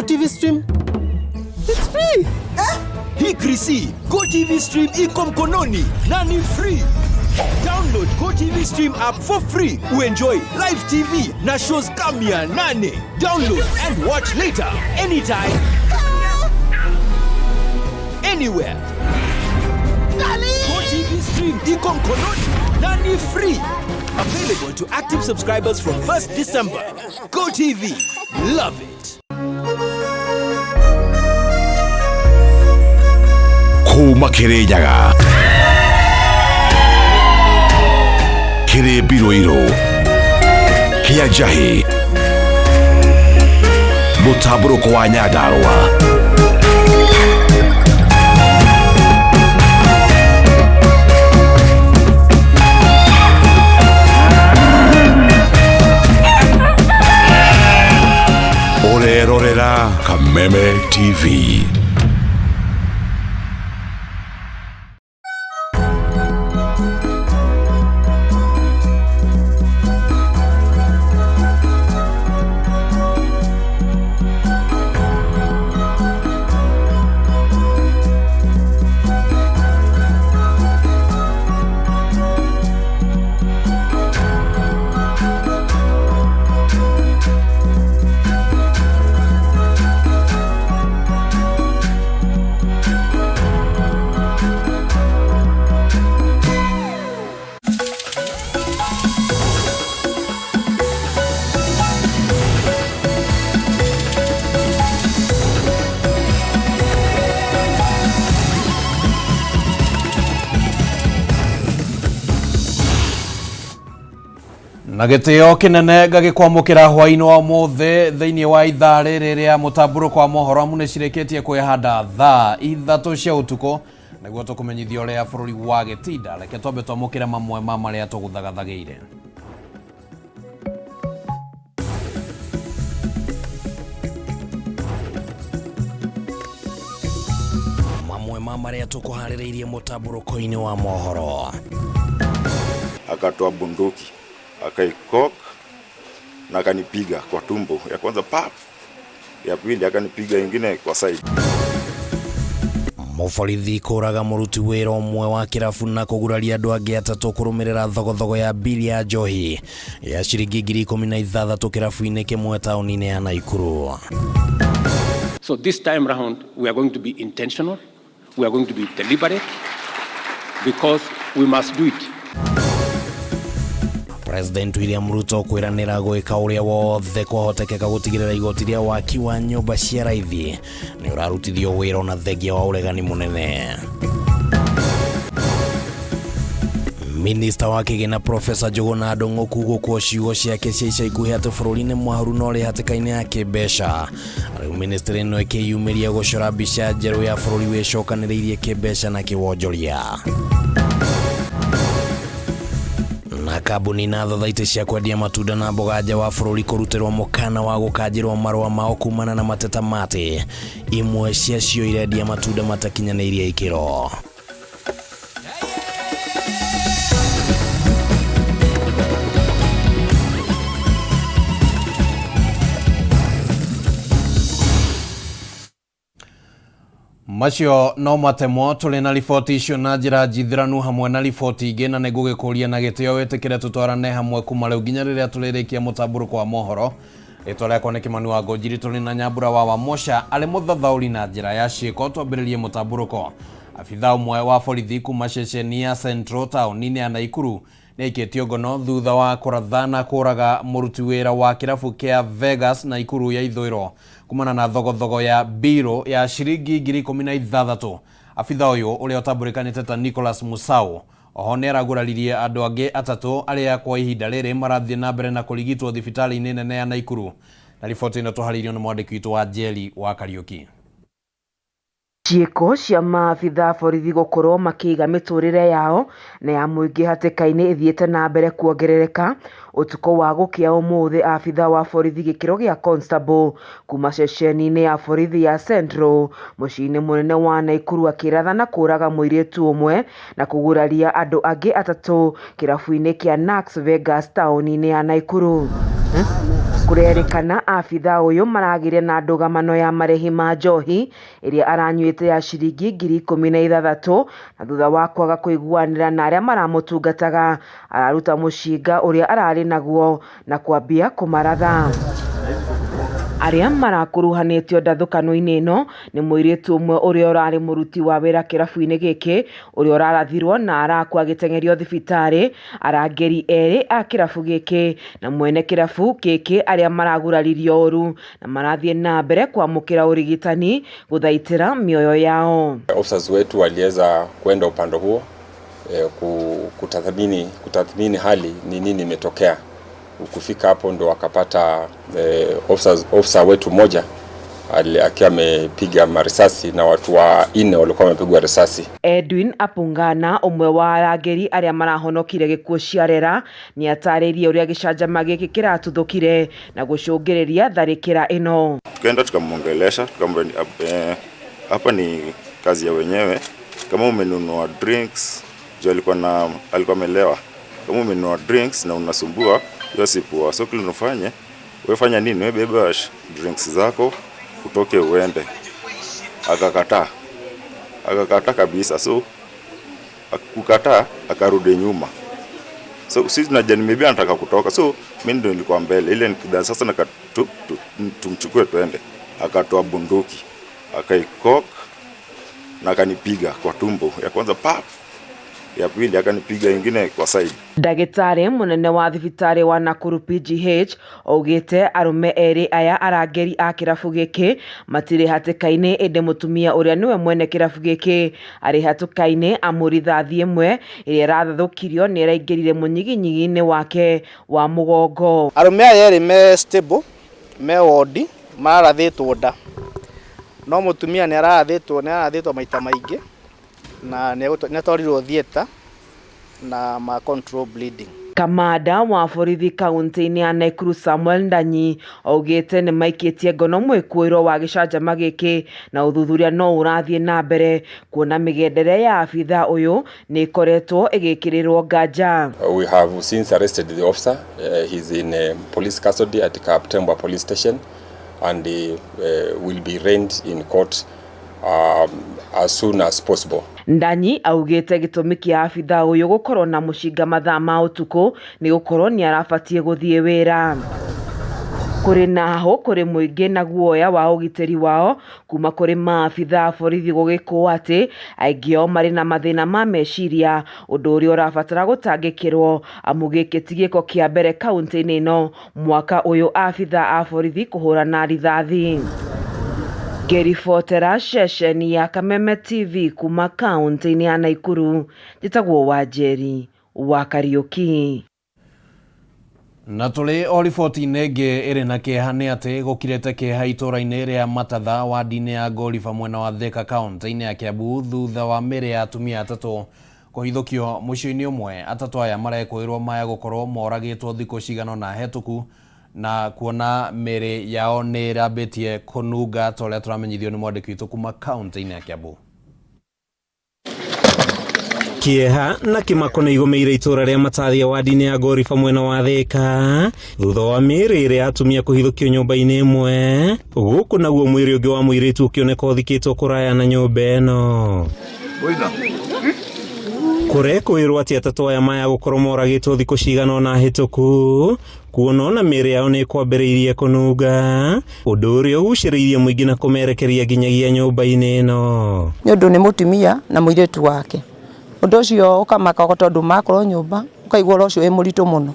TV stream, it's free. Hii krisi, Go TV stream iko mkononi na ni free. Download Go TV stream app for free. Enjoy live TV na shows kamia nane. Download and watch later, anytime, anywhere. Go TV stream iko mkononi na ni free. Available to active subscribers from 1st December. Go TV, love it. Kuma Kereyaga Kere Biroiro Kiajahi Mutamburuko Wa Mohoro Orerorera Kameme TV. Na gitio kinene gagikwamukira hwaini wa mothe thiini wa ithaa riri ria Mutamburuko Wa Mohoro amune cireketie kwihanda thaa 3 cia utuko niguo tukumenyithia uria bururi wa gitinda reke twambe twamukire mamwe ma maria tuguthagathagiire. Mamwe ma maria tukuhaririirie Mutamburuko-ini wa Mohoro. Akatoa bunduki akaikok na akanipiga kwa tumbo ya kwanza pap, ya pili akanipiga ingine kwa side. Mufarithi kuraga muruti wira umwe wa kirafu na kuguraria andu angi atatu kurumirira thogothogo ya bili ya njohi ya ciringi 16,000 kirafu-ini kimwe tauni-ini ya Naikuru. So this time round we are going to be intentional, we are going to be deliberate, because we must do it. President William Ruto kwiranira gwika uria wothe kwahotekeka gutigirira igoti ria waki wa nyumba cia raithi ni urarutithio wira na thengia wa uregani munene. Minister wa kigina Professor Jogona Ndong'oku gukwo ciugo ciake cia ica ikuhi ati bururi-ini mwaharu no ri hatikaini ya kibesha. Riu ministry no ikiyumiria gucora mbica njeru ya bururi wicokaniriirie kibesha na kiwonjoria. Na kabuni na thothaite cia kwendia matunda na mboga nja wa bururi kurutirwo mukana wa gukanjirwo marua mao kumana na mateta mate imwe cia cio irendia matunda matakinyanirie ikiro. Macio no matemo tuli na riboti icio na njira njithiranu hamwe na riboti ingi na nigugiikuria na gitio wetikire tutwarane hamwe kuma riu nginya riria tulirikia Mutamburuko Wa Mohoro. Ritwa riakwa ni Kimani wa Ngonjiri, tuli na Nyambura wa Wamosha ari muthathauri na njira ya ciiko twambiririe Mutamburuko. Afitha umwe wa borithi kuma ceceni ya Central Town-ini ya Naikuru nikitio ngono thutha wa kurathana kuraga muruti wira wa kirafu kia Vegas Naikuru ya ithwiro kumana na thogothogo ya biro ya ciringi 16,000. Afitha uyu uria utambulikanite ta Nicholas Musau oho ni araguraririe andu angi atatu aria kwa ihinda riri marathie na mbere na kurigitwo thibitari-ini nene ya Naikuru. Na riboti ino tuharirio ni mwandiki witu wa Jeli wa Kariuki. Ciiko cia maabitha borithi gukorwo makiiga miturire yao na ya muingi hatikaini ithiete na mbere kuongerereka utuko wa gukia umuthi. Abitha wa borithi gikiro gia constable kuma ceceni-ini ya borithi ya Central muciini munene wa Naikuru akirathana kuraga muiritu umwe na kuguraria andu angi atatu kirafu-ini kia Nax Vegas tauni-ini ya Naikuru. kurerikana abitha uyu maragire na ndugamano ya marehi ma njohi iria aranyuite ya ciringi 16,000 na thutha wa kwaga kuiguanira na aria maramutungataga araruta mucinga uria arari naguo na kwambia kumaratha. Aria marakuruhanitio ndathukano-ini ino ni muiritu umwe uria urari muruti wa wira kirabu-ini giki uria urarathirwo na arakwa agitengerio thibitari, arangeri eri a kirabu giki na mwene kirabu giki aria maraguraririo oru na marathie na mbere kwamukira urigitani guthaitira mioyo yao. Officers wetu waliweza kwenda upande huo kutathmini hali ni nini imetokea. Kufika hapo ndo wakapata officer wetu mmoja akiwa amepiga marisasi na watu wa 4 walikuwa wamepigwa risasi. Edwin Apungana umwe wa arangeri aria marahonokire gikuo ciarera ni ataririe uria gicanjama giki kiratuthukire na gucungiriria tharikira ino. Tukaenda tukamuongelesha tukamwambia hapa ni kazi ya wenyewe, kama umenunua drinks alikuwa amelewa, kama umenunua drinks na unasumbua hiyo si poa, so kile unafanya wewe fanya nini, wewe beba drinks zako utoke uende. Akakataa kabisa, so kukataa akarudi nyuma. So sisi tunajani maybe anataka kutoka, so mimi ndio nilikuwa mbele ile nikida sasa na tumchukue twende. Akatoa bunduki akaikok na akanipiga kwa tumbo ya kwanza pap, ya pili akanipiga ingine kwa side. Ndagitari munene wa thibitari wa Nakuru PGH augite arume eri aya arangeri a kirabu giki matire hatikaine ende mutumia uria niwe mwene kirabu giki ari hatukaine amurithathi imwe iria rathuthukirio ni raingirire munyiginyigi-ini wake wa mugongo. Arume aya eri me stable me wodi marathitwo nda, no mutumia ni arathitwo maita maingi na netorirwo thieta na ma control bleeding. Kamanda wa borithi kaunti-ini ya Nakuru Samuel Ndanyi augite ni maikitie ngono mwikuiro wa gicanjama giki na uthuthuria no urathie na mbere kuona migendere ya abitha uyu ni ikoretwo igikirirwo nganja. We have since arrested the officer. He's in police custody at Kaptembwa police station and will be arraigned in court as soon as possible. Ndanyi augite gitumi kia abitha uyu gukorwo na mucinga mathaa ma utuku ni gukorwo ni arabatie guthie wira. Kuri naho kuri muingi na guoya wa ugiteri wao kuma kuri maabitha borithi gugikwo ati aingio mari na mathina ma meciria undu uria urabatara gutangikirwo amugike tigiko kia mbere kaunti-ini ino mwaka uyu abitha a borithi kuhurana rithathi. Gerifotera ceceni ya Kameme TV kuma kaunti-ini ya Nakuru, njitagwo Wanjeri wa Kariuki. Na tuli o riboti-inĩ ĩngĩ ĩrĩ na kĩeha nĩ atĩ gũkirĩte kĩeha itũũra-inĩ rĩa Matatha wadi-inĩ ya Gorifa mwena wa Thika kaunti-inĩ ya Kiambu thutha wa mĩĩrĩ ya atumia atatũ kũhithũkio mũciĩ-inĩ ũmwe. Atatũ aya marekwĩrwo maya gũkorwo moragĩtwo thikũ cigana na hetũku na kuona mĩĩrĩ yao nĩ ĩrambĩtie kũnunga ta ũrĩa tũramenyithio nĩ mwandĩki witũ kuma kaunti-inĩ ya Kiambu. Kieha na kimako nĩ igũmĩire itũũra rĩa Matatha wadi-inĩ ya Gorifa mwena wa Thika thutha wa mĩĩrĩ ĩrĩa atumia kũhithũkio nyũmba-inĩ ĩmwe, gũkũ naguo mwĩrĩ ũngĩ wa mũirĩtu ũkĩoneka ũthikĩtwo kũraya na nyũmba ĩno. Kũrekwĩrwo atĩ atatũ aya maya gũkorwo moragĩtwo thikũ cigana ũna hĩtũku kuona ona mĩĩrĩ yao nĩ kwambĩrĩirie kũnunga, ũndũ ũrĩa ũgucĩrĩirie mũingĩ na kũmerekeria nginyagia nyũmba-inĩ ĩno. Nĩ ũndũ nĩ mũtumia na mũirĩtu wake, ũndũ ũcio ũkamaka tondũ makorwo nyũmba ũkaigua ũhoro ũcio wĩ mũritũ mũno,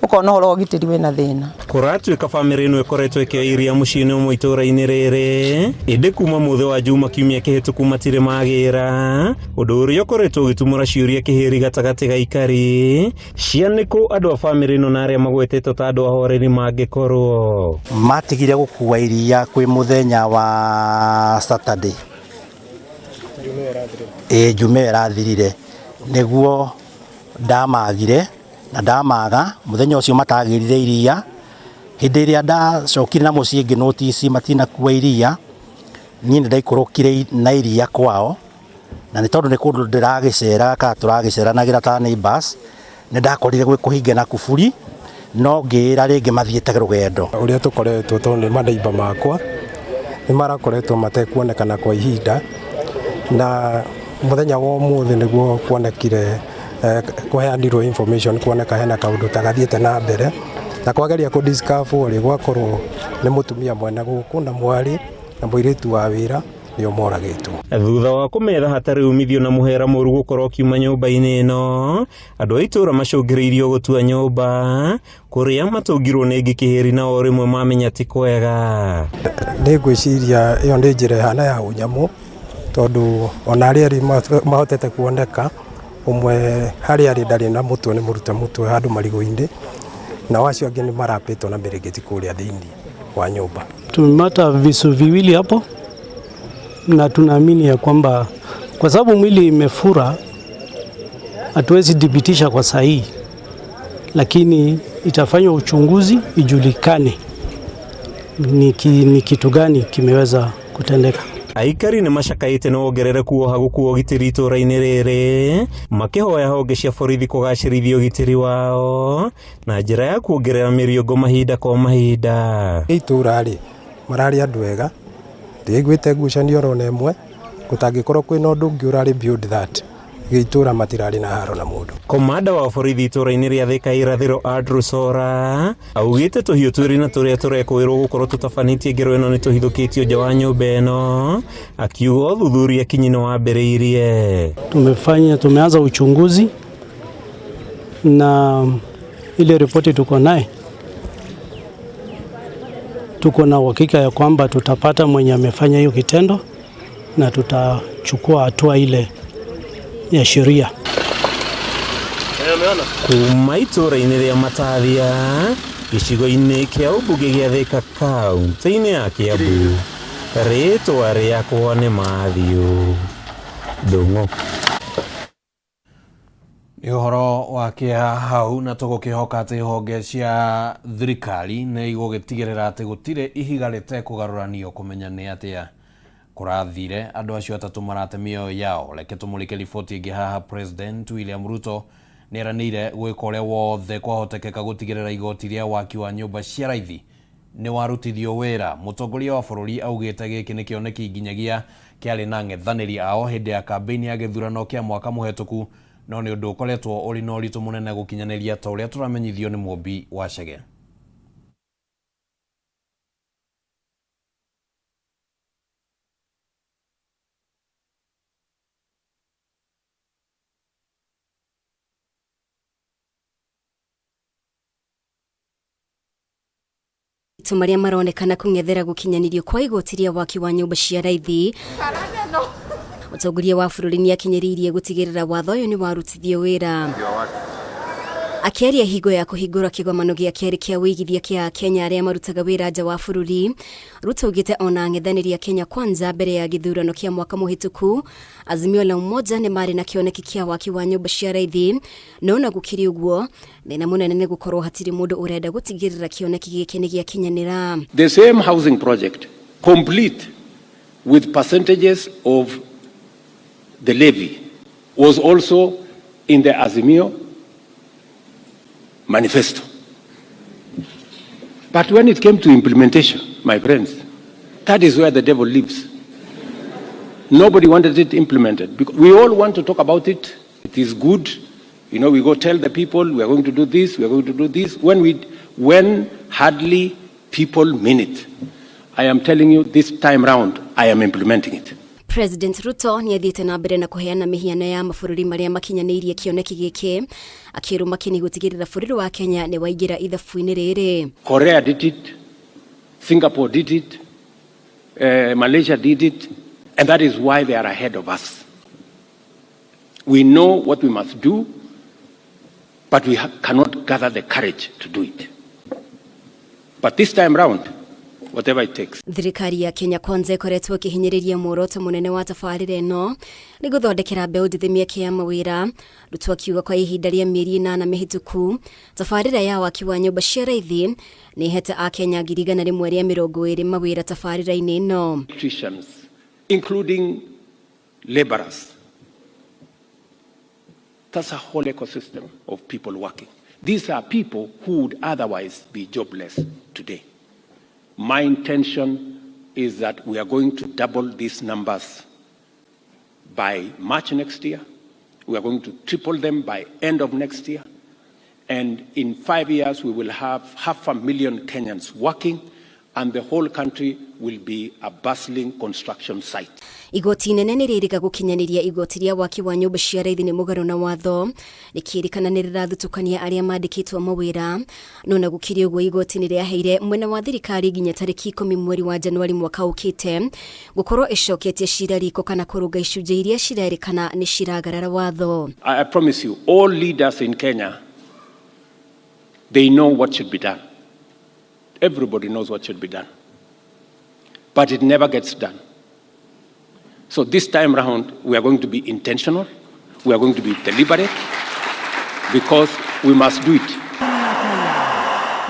ũkona ũhoro ũgitĩri wĩna thĩna. Kũratuĩka bamĩrĩ ĩno ĩkoretwo ĩkĩoiria mũciĩ-inĩ ũmwe itũũra-inĩ rĩrĩ, ĩndĩ kuma mũthĩ wa Juma kiumia kĩhĩtũku matirĩ magĩra, ũndũ ũrĩa ũkoretwo ũgĩtumũra ciũria kĩhĩri gatagatĩ ga aikari cia nĩkũ andũ a bamĩrĩ ĩno na arĩa magwetetwo ta andũ ahoreri mangĩkorwo. Matigire gũkua iria kwĩ mũthenya wa Saturday, Jumaa ĩrathirire, nĩguo ndamagire na ndamaga muthenya ucio matagirire iria. Hindi ĩrĩa ndacokire na muciĩ ngĩ notice matinakua iria, niĩ ndaikũrũkire na iria kwao, na nĩ tondũ nĩ kũndũ ndĩragĩcera kana tũragĩceranagĩra ta neighbors, nĩ ndakorire gwĩ kũhinga na kuburi no ngira ringi mathiete rugendo uria tukoretwo tondu maneiba makwa ni marakoretwo matekuonekana kwa ihinda na muthenya wa umuthi niguo kuonekire kuheanirwo information kuoneka hena kaundu tagathiete na mbere na kwageria ku discover uri gwakorwo ni mutumia mwena guku na mwari na muiritu wa wira ni omoragitwo. Thutha wa kumetha hatari umithio na muhera muru gukorwo kiuma nyumba-ini ino, andu aitura macungiriirio gutua nyumba kuria matungirwo ni ngikihiri na o rimwe mamenya ti kwega. Ni gwiciria iyo ndi njira hana ya unyamu tondu ona ari mahotete kuoneka umwe hari ari ndari na mutwe ni muruta mutwe handu marigo-indi na wacio angi ni marapitwo na mirigiti kuria thiini wa nyumba. Tumepata visu viwili hapo na tunaamini ya kwamba kwa sababu mwili imefura hatuwezi dhibitisha kwa sahihi, lakini itafanywa uchunguzi ijulikane ni kitu gani kimeweza kutendeka. Aikari ni macakaite no ongerereku wa gukuo ugitiri itura-ini riri makihoya honge cia borithi kugacirithia ugitiri wao na njira ya kuongerera miriongo mahinda kwa mahinda. Itura ri marari andu ega ndigwite ngucanio rona imwe gutangikorwo kwina undu ungi urari build that gitura matirari na haro na mundu. Komanda wa borithi itura-ini ria Thika irathiro Andrew Sora augite tuhiu twiri na turia turekwirwo gukorwo tutafanitie ngero ino ni tuhithukitio nja wa nyumba ino, akiuga thuthuria kinyino wambiriirie. Tumeanza uchunguzi na ile ripoti tuko naye, tuko na uhakika ya kwamba tutapata mwenye amefanya hiyo kitendo na tutachukua hatua ile ya sheria. Kuma itura-ini ria Matathia gicigo-ini kia ubunge gia Thika kaunti-ini ya Kiambu, ritwa riakwa ni Mathiu Ndung'u. Ni uhoro wa kia hau na tugukihoka ati honge cia thirikari ni igugitigirira ati gutire ihiga rite kugaruranio kumenya ni atia kurathire andu acio atatu marate mioyo yao. Reke tumulike riboti ingi haha. President William Ruto neranire gwika uria wothe kwahotekeka gutigirira igoti ria waki wa nyumba cia raithi ni warutithio wira. Mutongoria wa bururi augite giki ni kioneki nginyagia kiari na ng'ethaniri ao hindi ya kampeni ya githurano kia mwaka muhetuku, no ni undu ukoretwo uri na uritu munene gukinyaniria ta uria turamenyithio ni Mumbi wa Chege. Maria maronekana kung'ethera gukinyanirio kwa igoti ria waki wa nyumba cia raithi. Mutongoria wa bururi ni akinyiriirie gutigirira watho uyu ni warutithio wira. Akiaria hingo ya kuhingura kigomano gia kiari kia wigithia kia Kenya aria marutaga wira nja wa bururi, Ruto ugite ona ng'ethaniria Kenya Kwanza mbere ya githurano kia mwaka muhituku, Azimio la Umoja ni mari na kioneki kia waki wa nyumba cia raithi, no na gukiri uguo thina munene ni gukorwo hatiri mundu urenda gutigirira kioneki giki ni gia kinyanira. The same housing project, complete with percentages of the levy, was also in the Azimio manifesto. But when it came to implementation, my friends, that is where the devil lives. Nobody wanted it implemented. Because we all want to talk about it. It is good. You know, we go tell the people we are going to do this, we are going to do this. When hardly people mean it. I am telling you, this time round, I am implementing it. President Ruto ni athiite na mbere na kuheana mihiano ya mabururi maria makinyaniirie kioneki giki, akiruma kini gutigirira bururi wa Kenya ni waingira ithabu-ini riri. Korea did it, Singapore did it, Malaysia did it, and that is why they are ahead of us. We know what we must do, but we cannot gather the courage to do it. But this time round, whatever it takes. Thirikari ya Kenya Kwanza ikoretwo ikihinyiriria muoroto munene wa tabarĩra ĩno ni guthondekera mbeũ njĩthĩ mĩeke ya mawĩra. Ruto akiuga kwa ihinda rĩa mĩeri 8 mĩhĩtũku tabarĩra ya waki wa nyũmba cia raithi ni ihete a Kenya 120 mawĩra tabarĩra-inĩ ĩno. Electricians, including laborers. That's a whole ecosystem of people working. These are people who would otherwise be jobless today. My intention is that we are going to double these numbers by March next year. We are going to triple them by end of next year. And in 5 years, we will have 500,000 Kenyans working, and the whole country will be a bustling construction site. Igoti nene niririga gukinyaniria igoti ria waki wa nyumba cia raithi ni mugaru na watho nikirikana nirirathutukania aria mandikitwo mawira no na gukiria uguo igoti niriaheire mwena wa thirikari ginya tariki 10 mweri wa Januari mwaka ukite gukorwo icoketie cira riko kana kurunga icunje iria cirerikana ni ciragarara watho. I promise you, all leaders in Kenya, they know what should be done. Everybody knows what should be done. But it never gets done. So this time around, we are going to be intentional. We are going to be deliberate because we must do it.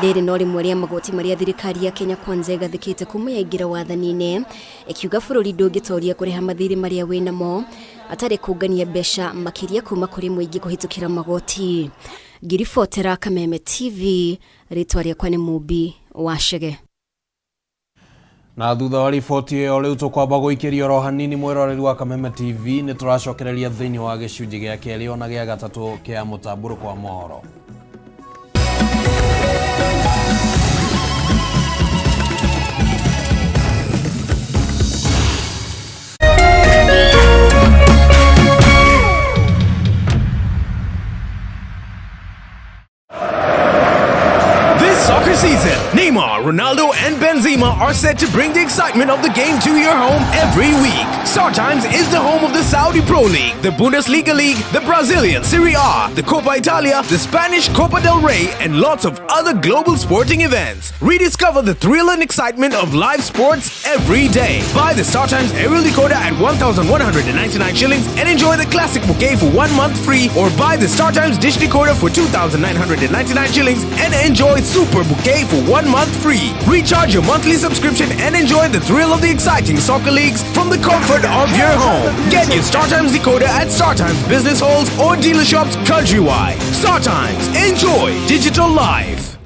Riri no rimwe ria magoti maria thirikari ya Kenya Kwanza igathikite kuma yaingira wathanine ikiuga bururi ndungitoria kuriha mathiri maria winamo atari kungania mbeca makiria kuma kuri muingi kuhitukira magoti. Ngiribotera Kameme TV, ritwa riakwa ni Mubi wa Shege. Na thutha wa riboti ĩyo rĩu tũkwamba gũikĩria oro hanini mwĩroreri wa Kameme TV nĩ tũracokereria thĩinĩ wa gĩcunjĩ gĩa kerĩ ona gĩa gatatũ kĩa Mutamburuko Wa Mohoro. Season. Neymar, Ronaldo, and Benzema are set to bring the excitement of the game to your home every week. StarTimes is the home of the Saudi Pro League, the Bundesliga League, the Brazilian Serie A, the Copa Italia, the Spanish Copa del Rey, and lots of other global sporting events. Rediscover the thrill and excitement of live sports every day. Buy the StarTimes aerial decoder at 1,199 shillings and enjoy the classic bouquet for 1 month free, or buy the StarTimes dish decoder for 2,999 shillings and enjoy Super Bouquet for 1 month free. Recharge your monthly subscription and enjoy the thrill of the exciting soccer leagues from the comfort of your home. Get your StarTimes decoder at StarTimes business halls or dealer shops countrywide. StarTimes. Enjoy digital life.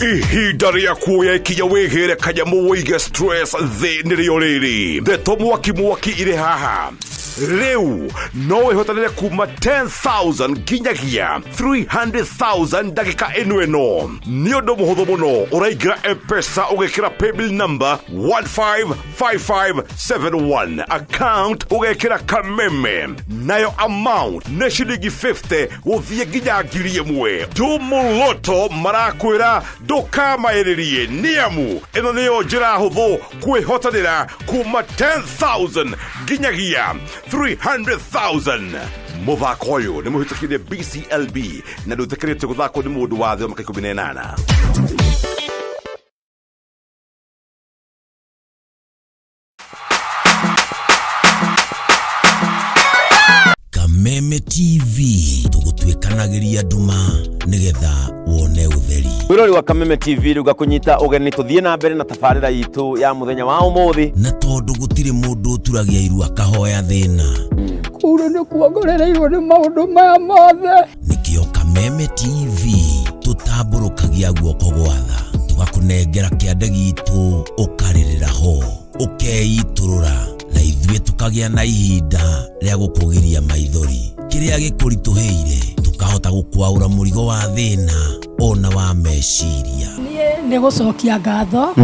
Ihinda rĩa kuoya ikinya wĩgĩre kanyamu wĩige stress thĩ nĩrĩo rĩrĩ. Ndeto mwaki irĩ haha. Rĩu no wĩhotanĩre kuma 10,000 nginyagia 300,000 ndagĩka ĩno. Nĩ ũndũ mũhũthũ mũno. Ũraingĩra M-Pesa ũgekĩra paybill number 155571. Account ũgekĩra Kameme. Nayo amount nĩ ciringi 50 gũthiĩ nginya 1,000. Tumuloto marakwĩra ndũkamaĩrĩrie nĩamu ĩno nĩyo njĩra hũthũ kwĩhotanĩra kuma 10,000 nginyagia 300,000. Mũthako ũyũ nĩ mũhĩtũkĩire BCLB na ndũtĩkĩrĩte gũthakwo nĩ mũndũ wa thĩ wa mĩaka 18. Kameme TV tũgũtuĩkanagĩria nduma nĩgetha wone ũtheri. Mwĩrori wa Kameme TV rĩuga kũnyita ũgeni tũthiĩ na mbere na tabarĩra itũ ya mũthenya wa ũmũthĩ. Na tondũ gũtirĩ mũndũ ũturagia iru akahoya thĩna. Kũrũ nĩ kuongerereirwo nĩ maũndũ maya mothe. Nĩkĩo Kameme TV tũtambũrũkagia guoko gwa tha. Tũgakũnengera kĩande gitũ ũkarĩrĩra ho. Ũkeitũrũra na ithuĩ tũkagĩa na ihinda rĩa gũkũgiria maithori. Kĩrĩa gĩkũritũhĩire tukahota gũkwaũra mũrigo wa thĩna ona wa meciria. Nĩ gũcokia ngatho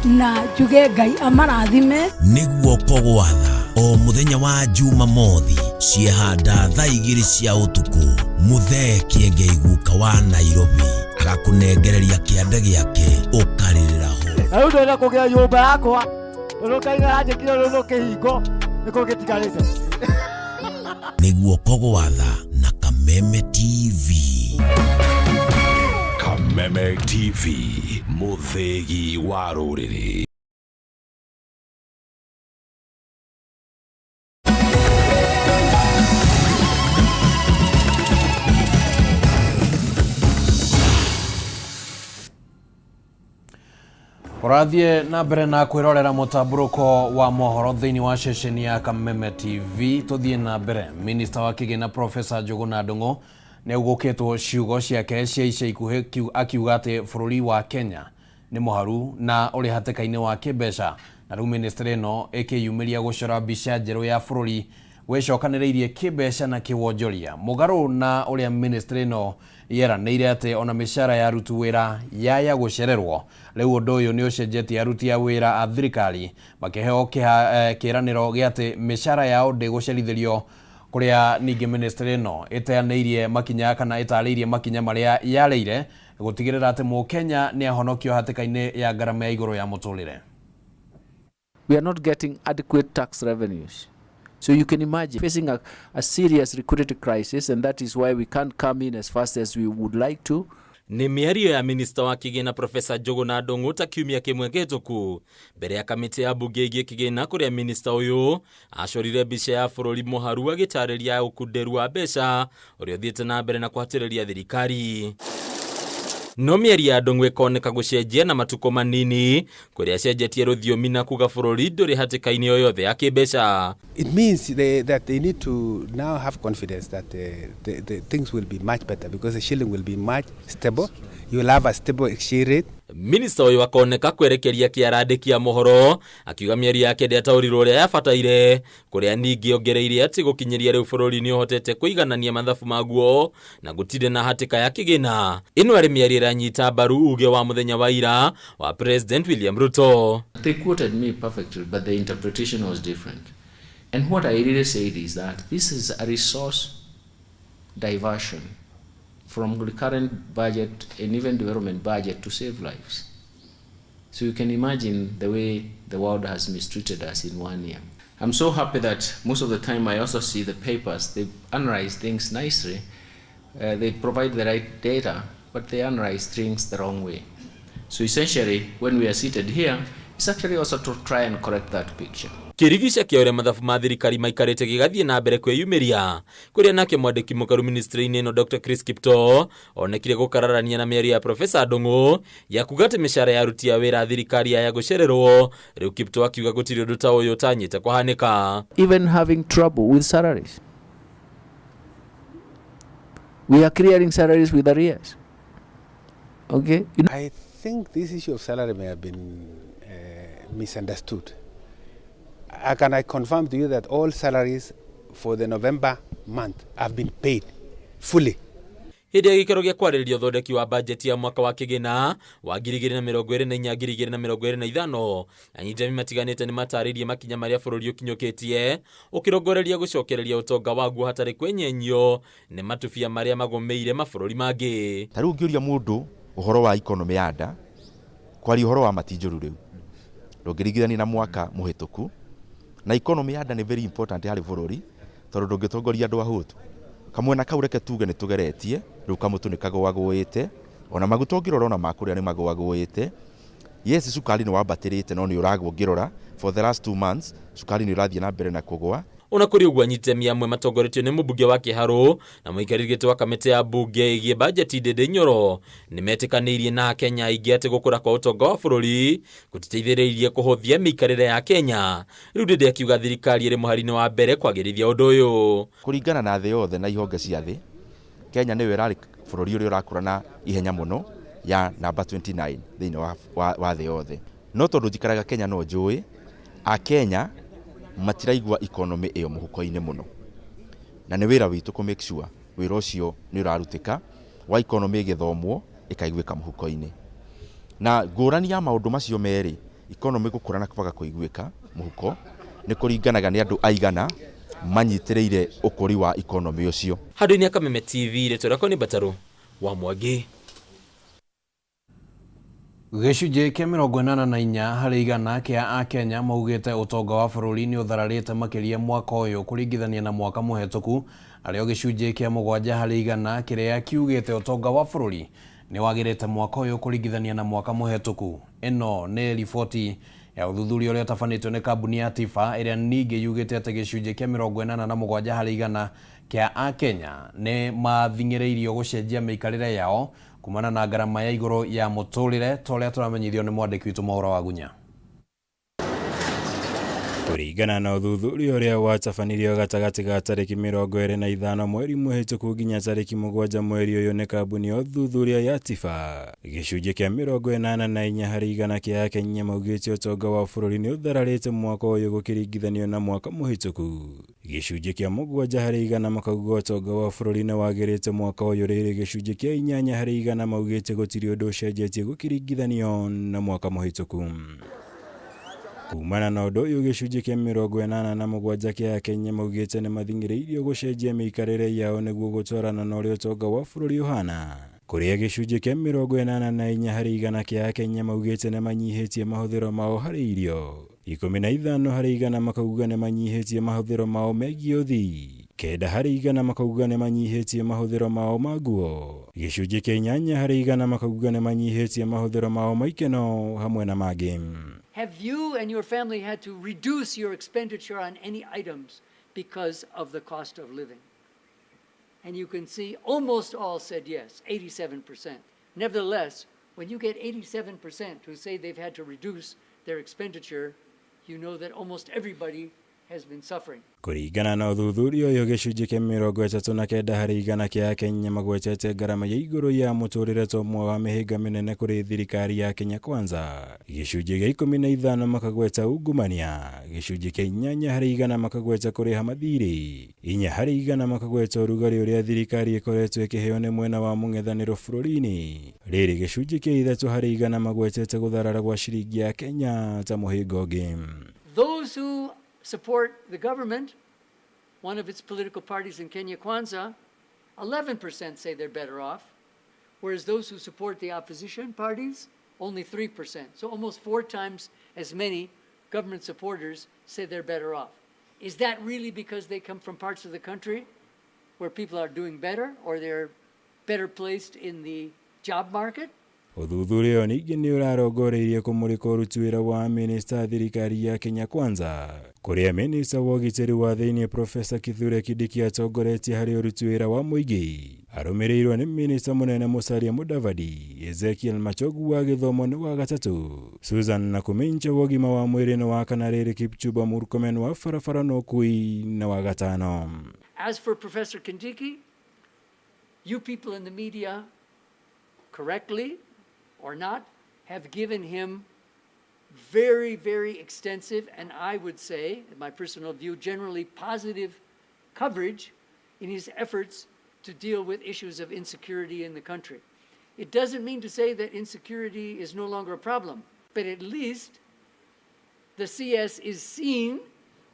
na njuge Ngai amarathime. Nĩguo kogwatha o mũthenya wa Jumamothi ciehanda thaa 2 cia ũtukũ. Mũthee Kĩengei guka wa Nairobi agakũnengereria kĩande gĩake ũkarĩrĩra ho. Na rĩu ndĩrenda kũgĩa nyũmba yakwa. Ũrũkaigara njĩkire rũrũ kĩhingo nĩkũ gĩtigarĩte. Nĩguo kogwatha na Kameme TV. Kameme TV, mũthegi wa rũrĩrĩ. Ũrathiĩ na mbere na kwĩrorera Mutamburuko wa Mohoro thĩinĩ wa ceceni ya Kameme TV. Tũthiĩ na mbere. Minister wa Kĩgĩna Professor Njũgũna Ndung'u nĩ augũkĩtwo ciugo ciake cia ica ikuhĩ akiuga atĩ bũrũri wa Kenya nĩ mũharu na ũrĩ hatĩka-inĩ wa kĩmbeca, na rĩu minister ĩno ĩkĩyumĩria gũcora mbica njerũ ya bũrũri wecokanĩrĩirie kĩmbeca na kĩwonjoria, mũgarũ na ũrĩa minister ĩno yeranĩire atĩ ona mĩcara ya aruti wĩra yaya gũcererwo. Rĩu ũndũ ũyũ nĩ ũcenjetie aruti a wĩra a thirikari makĩheo kĩĩranĩro gĩa atĩ mĩcara yao ndĩgũcerithĩrio, kũrĩa ningĩ minister ĩno ĩteanĩirie makinya kana ĩtarĩirie makinya marĩa yarĩire gũtigĩrĩra atĩ Mũkenya nĩ ahonokio hatĩka-inĩ ya ngarama ya igũrũ ya mũtũrĩre. We are not getting adequate tax revenues. So you can imagine facing a serious liquidity crisis, and that is why we can't come in as fast as we would like to. Nĩ mĩario ya minister wa Kĩgĩna Professor Njũgũna Ndung'u ta kiumia kĩmwe kĩhĩtũku mbere ya kamĩtĩ ya mbunge ĩgiĩ kĩgĩna, kũrĩa minister ũyũ acorire mbica ya bũrũri mũharu agĩtarĩria ũkunderu wa mbeca ũrĩa ũthiĩte na mbere na kũhatĩrĩria thirikari. No mĩario ya Ndung'u ĩkoneka gũcenjia na matukũ manini, kũrĩa acenjetie rũthiomi na kuga bũrũri ndũrĩ hatĩka-inĩ o yothe ya kĩmbeca. It means that they need to now have confidence that the things will be much better because the shilling will be much stable. You will have a stable exchange rate. Minister ũyũ akoneka kwerekeria kĩarandĩki ya mohoro akiuga mĩario yake ndĩataũrirwo ũrĩa yabataire, kũrĩa ningĩ ongereire atĩ gũkinyĩria rĩu bũrũri nĩ ũhotete kũiganania mathabu maguo na gũtirĩ na hatĩka ya kĩgĩna. Ĩno arĩ mĩario ĩranyita mbaru uge wa mũthenya wa ira wa President William Ruto. They quoted me perfectly, but the interpretation was different. And what I really said is that this is a resource diversion from the current budget and even development budget to save lives. So you can imagine the way the world has mistreated us in 1 year. I'm so happy that most of the time I also see the papers, they analyze things nicely, they provide the right data, but they analyze things the wrong way. So essentially, when we are seated here, it's actually also to try and correct that picture. Kĩrigica kĩa ũrĩa mathabu ma thirikari maikarĩte gĩgathiĩ na mbere kwĩyumĩria, kũrĩa nake mwandĩki mũkaru ministry-inĩ ĩno Dr. Chris Kipto onekire gũkararania na mĩario ya Professor Ndung'u ya kuga atĩ mĩcara ya aruti a wĩra a thirikari yaya gũcererwo. Rĩu Kipto akiuga gũtirĩ ũndũ ta ũyũ ũtanyĩte kũhanĩka. Even having trouble with salaries. We are clearing salaries with arrears. Okay? I think this issue of salary may have been misunderstood. Can I confirm to you that all salaries for the November month have been paid fully? Hĩndĩ ya gĩkĩro gĩa kwarĩrĩria ũthondeki wa bajeti ya mwaka wa kĩgĩna wa 2024-2025, anyitĩmi matiganĩte nĩ matarĩirie makinya marĩa bũrũri ũkinyũkĩtie ũkĩrongoreria gũcokereria ũtonga waguo hatarĩ kwenyenyio nĩ matubia marĩa magũmĩire mabũrũri mangĩ. Ta rĩu ngĩũria mũndũ ũhoro wa ikonomi ya nda, kwaria ũhoro wa matinjũru rĩu ndũngĩringithania na mwaka mũhĩtũku, na economy ya nda nĩ very important harĩ bũrũri tondũ ndũngĩtongoria andũ ahũtu. Kamwena kau reke tuge nĩ tũgeretie, rĩu kamũtu nĩ kagũagũĩte, ona maguta ũngĩrora ona makũrĩa nĩ magũagũĩte. Yes, cukari nĩ wambatĩrĩte no nĩ ũragwo ngĩrora for the last 2 months cukari nĩ ũrathiĩ na mbere na kũgũa. Ona kũrĩ ũguo anyitĩmi amwe matongoretio nĩ mũmbunge wa Kĩharũ na mũikarĩri gĩtĩ wa kamĩtĩ ya mbunge ĩgiĩ bajeti Ndĩndĩ Nyoro nĩ metĩkanĩirie na Kenya aingĩ atĩ gũkũra kwa ũtonga wa bũrũri gũtiteithĩrĩirie kũhũthia mĩikarĩre ya Kenya. Rĩu Ndĩndĩ akiuga thirikari ĩrĩ mũhari-inĩ wa mbere kwagĩrithia ũndũ ũyũ. Kũringana na thĩ yothe na ihonge cia thĩ, Kenya nĩwe ĩrarĩ bũrũri ũrĩa ũrakũra na ihenya mũno ya namba 29 thĩinĩ wa thĩ yothe. No tondũ njikaraga Kenya no njũĩ a Kenya matiraigua economy ĩyo mũhuko-inĩ mũno, na nĩ wĩra witũ kũ make sure wĩra ũcio nĩ ũrarutĩka wa economy ĩgĩthomwo ĩkaiguĩka mũhuko-inĩ. Na ngũrani ya maũndũ macio merĩ, economy gũkũra na kwaga kũiguĩka mũhuko, nĩ kũringanaga nĩ andũ aigana manyitĩrĩire ũkũri wa economy ũcio. Handũ-inĩ ya Kameme TV rĩtwa rĩakwa nĩ Mbatarũ wa Mwangi. Gĩcunjĩ kĩa 84 harĩ igana kĩa Akenya maugĩte ũtonga wa bũrũri nĩ ũthararĩte makĩria mwaka ũyũ kũringithania na mwaka mũhetũku, arĩo gĩcunjĩ kĩa 7 harĩ igana kĩrĩa kiugĩte ũtonga wa bũrũri nĩ wagĩrĩte mwaka ũyũ kũringithania na mwaka mũhetũku. Ĩno nĩ riboti ya ũthuthuria ũrĩa ũtabanĩtwo nĩ kambuni ya Tifa ĩrĩa ningĩ yugĩte atĩ gĩcunjĩ kĩa 87 harĩ igana kĩa Akenya nĩ mathing'ĩrĩirio gũcenjia mĩikarĩre yao kumana na ngarama ya iguru ya mutulire toria turamenyithio ni mwandiki witu Mohoro wa Gunya. Kuringana na uthuthuria uria watabanirio gatagati ga tariki 25 mweri muhituku nginya tariki 7 mweri uyu ni kambuni ya uthuthuria ya Tifa, gicunji kia 84 harĩ igana kia Akenya maugite utonga wa bururi ni uthararite mwaka uyu gukiringithanio na mwaka muhituku. Gicunji kia 7 harĩ igana makauga utonga wa bururi ni wagirite mwaka uyu, rĩrĩ gicunji kia 8 harĩ igana maugite gutiri undu ucenjetie gukiringithanio na mwaka muhituku. Kumana na undu uyu gicunji kia 87 kia Akenya maugite ni mathing'ĩrĩirio gucenjia miikarĩre yao niguo gutwarana na uria utonga wa bururi uhana, kuria gicunji kia 84 harĩ igana kia Akenya maugite ni manyihitie mahuthiro mao harĩ irio, 15 harĩ igana makauga ni manyihitie mahuthiro mao megie uthii, 9 harĩ igana makauga ni manyihitie mahuthiro mao ma nguo, gicunji kia 8 harĩ igana makauga ni manyihitie mahuthiro mao ma ikeno hamwe na mangĩ. Have you and your family had to reduce your expenditure on any items because of the cost of living? And you can see almost all said yes, 87%. Nevertheless, when you get 87% who say they've had to reduce their expenditure, you know that almost everybody has been suffering. Kuringana na uthuthuria uyu gicunji kia 39 harĩ igana kia Akenya magwetete ngarama ya iguru ya muturire to mwe wa mihinga minene kuri thirikari ya Kenya Kwanza, gicunji gia 15 makagweta ungumania, gicunji kia 8 harĩ igana makagweta kuriha mathirĩ, 4 harĩ igana makagweta urugari uria thirikari ikoretwo ikiheo ni mwena wa mung'ethaniro bururi-ini, rĩrĩ gicunji kia 3 harĩ igana magwetete gutharara gwa ciringi ya Kenya ta muhinga ungi. Those who support the government, one of its political parties in Kenya Kwanza, 11% say they're better off, whereas those who support the opposition parties, only 3%. So almost 4 times as many government supporters say they're better off. Is that really because they come from parts of the country where people are doing better or they're better placed in the job market? Uthuthuria ningĩ nĩ ũrarongoreirie kũmũrĩka ũruti wĩra wa minista thirikari ya Kenya Kwanza, kuria minista wa ũgitĩri wa thĩinĩ Profesa Kithure Kindiki atongoretie harĩ ũruti wĩra wa mũingĩ, arũmĩrĩirwo nĩ minista mũnene Musalia Mudavadi, Ezekiel Machogu wa gĩthomo nĩ wa gatatũ, Susan Nakhumicha wa ũgima wa mwĩrĩ nĩ wa kana, rĩrĩ Kipchumba Murkomen wa barabara na ũkui nĩ wa gatano. As for Professor Kindiki, you people in the media, correctly or not, have given him very, very extensive, and I would say, in my personal view, generally positive coverage in his efforts to deal with issues of insecurity in the country. It doesn't mean to say that insecurity is no longer a problem, but at least the CS is seen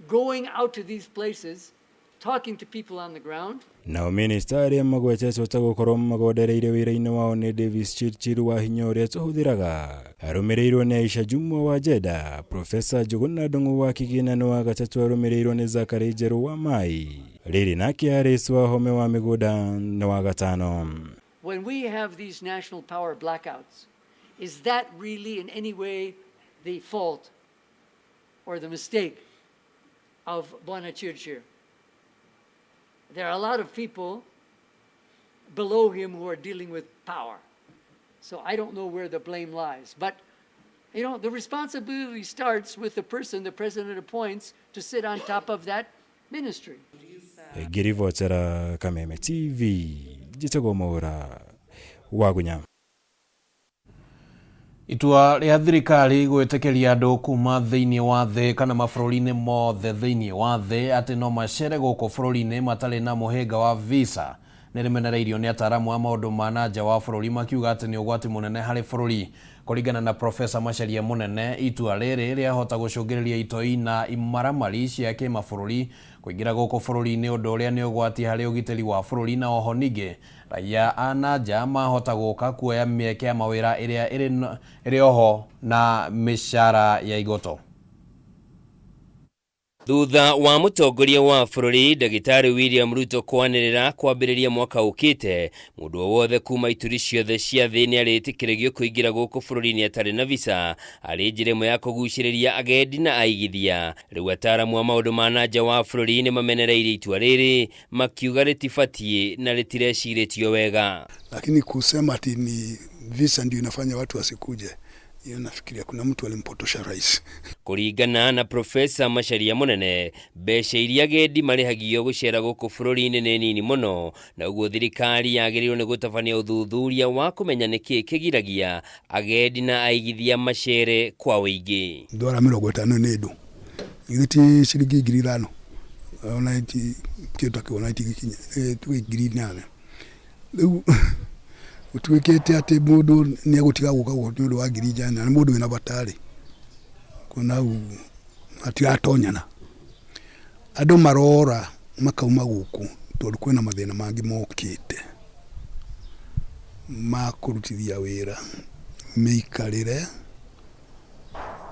going out to these places, talking to people on the ground. Nao minista arĩa magwetetwo ta gũkorwo magondereire wĩra-inĩ wao nĩ Davis Chirchir wa hinya ũrĩa tũhũthĩraga, arũmĩrĩirwo nĩ Aisha Jumwa wa Jeddah, Profesa Juguna Ndung'u wa Kigina nĩ wa gatatũ, arũmĩrĩirwo nĩ Zachary Njeru wa Mai, rĩrĩ nake Harris wa Home wa Mĩgũnda nĩ wa gatano. When we have these national power blackouts, is that really in any way the fault or the mistake of Bwana Chirchir? There are a lot of people below him who are dealing with power. So I don't know where the blame lies. But, you know, the responsibility starts with the person the president appoints to sit on top of that ministry. Ngĩribotera Kameme TV, njĩtagwo Mohoro wa Gunya. Itua rĩa thirikari gwĩtĩkĩria andũ kuma thĩinĩ wa thĩ kana mabũrũri-inĩ mothe thĩinĩ wa thĩ atĩ no macere gũkũ bũrũri-inĩ matarĩ na mũhĩnga wa visa nĩ rĩmenereirio nĩ ataaramu a maũndũ ma nanja wa bũrũri, makiuga atĩ nĩ ũgwati mũnene harĩ bũrũri. Kũringana na Profesa Macharia Mũnene, itua rĩrĩ rĩahota gũcũngĩrĩria itoi na imaramari cia kĩmabũrũri kũingĩra gũkũ bũrũri-inĩ, ũndũ ũrĩa nĩ ũgwati harĩ ũgitĩri wa bũrũri, na oho ningĩ raia a nanja mahota gũka kuoya mĩeke ya mawĩra ĩrĩa ĩrĩ oho na mĩcara ya igoto. Thutha wa mutongoria wa bururi Ndagitari William Ruto kwanirira kwambiriria mwaka ukite, mundu wothe kuma ituri ciothe cia thi ni aritikirigio kuingira guku bururi-ini atari na visa, ari njira imwe ya kuguciriria agendi na aigithia. Riu ataramu a maundu ma nanja wa bururi ni mamenereirie itua riri, makiuga ritibatie na ritireciritio wega. Lakini kusema ati ni visa ndio inafanya watu wasikuje, hiyo nafikiria kuna mtu alimpotosha rais. Kuringana na Profesa Macharia Munene, mbeca iria agendi marihagio gucera guku bururi-ini ni nini muno, na uguo thirikari yagirirwo ni gutabania uthuthuria wa kumenya niki kigiragia agendi na aigithia macere kwa wingi. Dola 50 ni ndu igiti ciringi 5,000 ona iti kitu ona iti gikinya ngiri 8. Riu utwikete ati mundu ni agutiga guka ndu wa ngiri 8 na mundu wina batari kuna atiratonyana andu marora makauma guku tondu kwina mathina mangi mokite makurutithia wira miikarire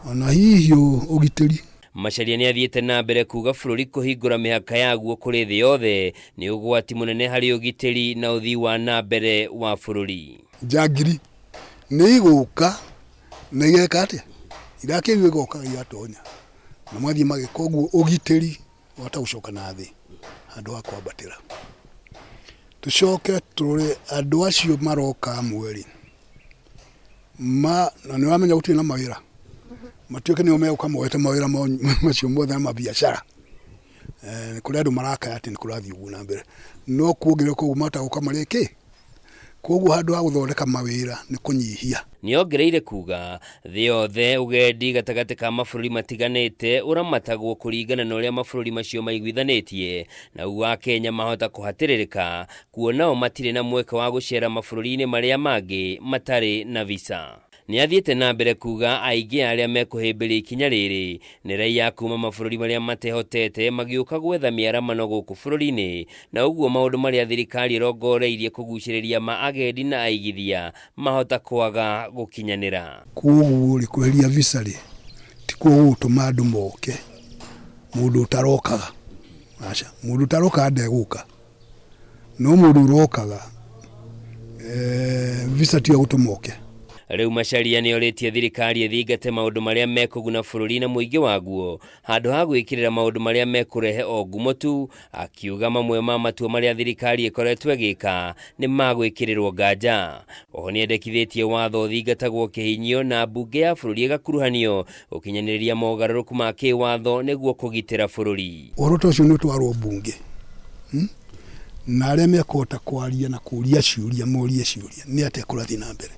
ona hihio ugitiri. Macharia ni athiete na mbere kuga bururi kuhingura mihaka yaguo kuri thi yothe ni ugwati munene hari ugitiri na uthii wa na mbere wa bururi. Njagiri ni iguka na igeka atia irakiriwe goka yatonya na mwathi magikoguo ugitiri wata gucoka na thi andu akwambatira tucoke turi andu acio maroka mweri na ni wamenya gutina na mawira matuike ni omeuka mwete mawira macio mothe ma biashara kuri andu maraka ati ni kurathi ugu na mbere no kuongere ko umata gukamariki koguo handu ha guthondeka mawira ni kunyihia. Niongereire kuga thi yothe ugendi gatagati ka mabururi matiganite uramatagwo kuringana na uria mabururi macio maiguithanitie, na uwa Kenya mahota kuhatiririka kuona matire na mweka wa gucera mabururi-ini maria mangi matari na visa. Ni athiete na mbere kuga aingi aria mekuhimbiria ikinya riri ni raia kuma mabururi maria matehotete magiuka gwetha miaramano guku bururi-ini, na uguo maundu maria thirikari irongoreirie kuguciriria ma agendi na aigithia mahota kwaga gukinyanira. Koguo ri kweheria visa ri tikuo gutuma andu moke mundu utarokaga acha mundu utaroka ndeguka no mundu urokaga visa tio gutumoke. Riu Macharia ni oritie thirikari ithingate maundu maria mekuguna bururi na muingi waguo handu ha gwikirira maundu maria mekurehe ogumo tu, akiuga mamwe ma matua maria thirikari ikoretwe gika ni magwikirirwo nganja. Oho ni endekithitie watho thingatagwo kihinyio na bunge ya bururi igakuruhanio ukinyaniria mogaruruku ma kiwatho niguo kugitira bururi. Oroto ucio ni twarwo bunge na aria mekota kwaria na kuria ciuria morie ciuria ni atia kurathi na mbere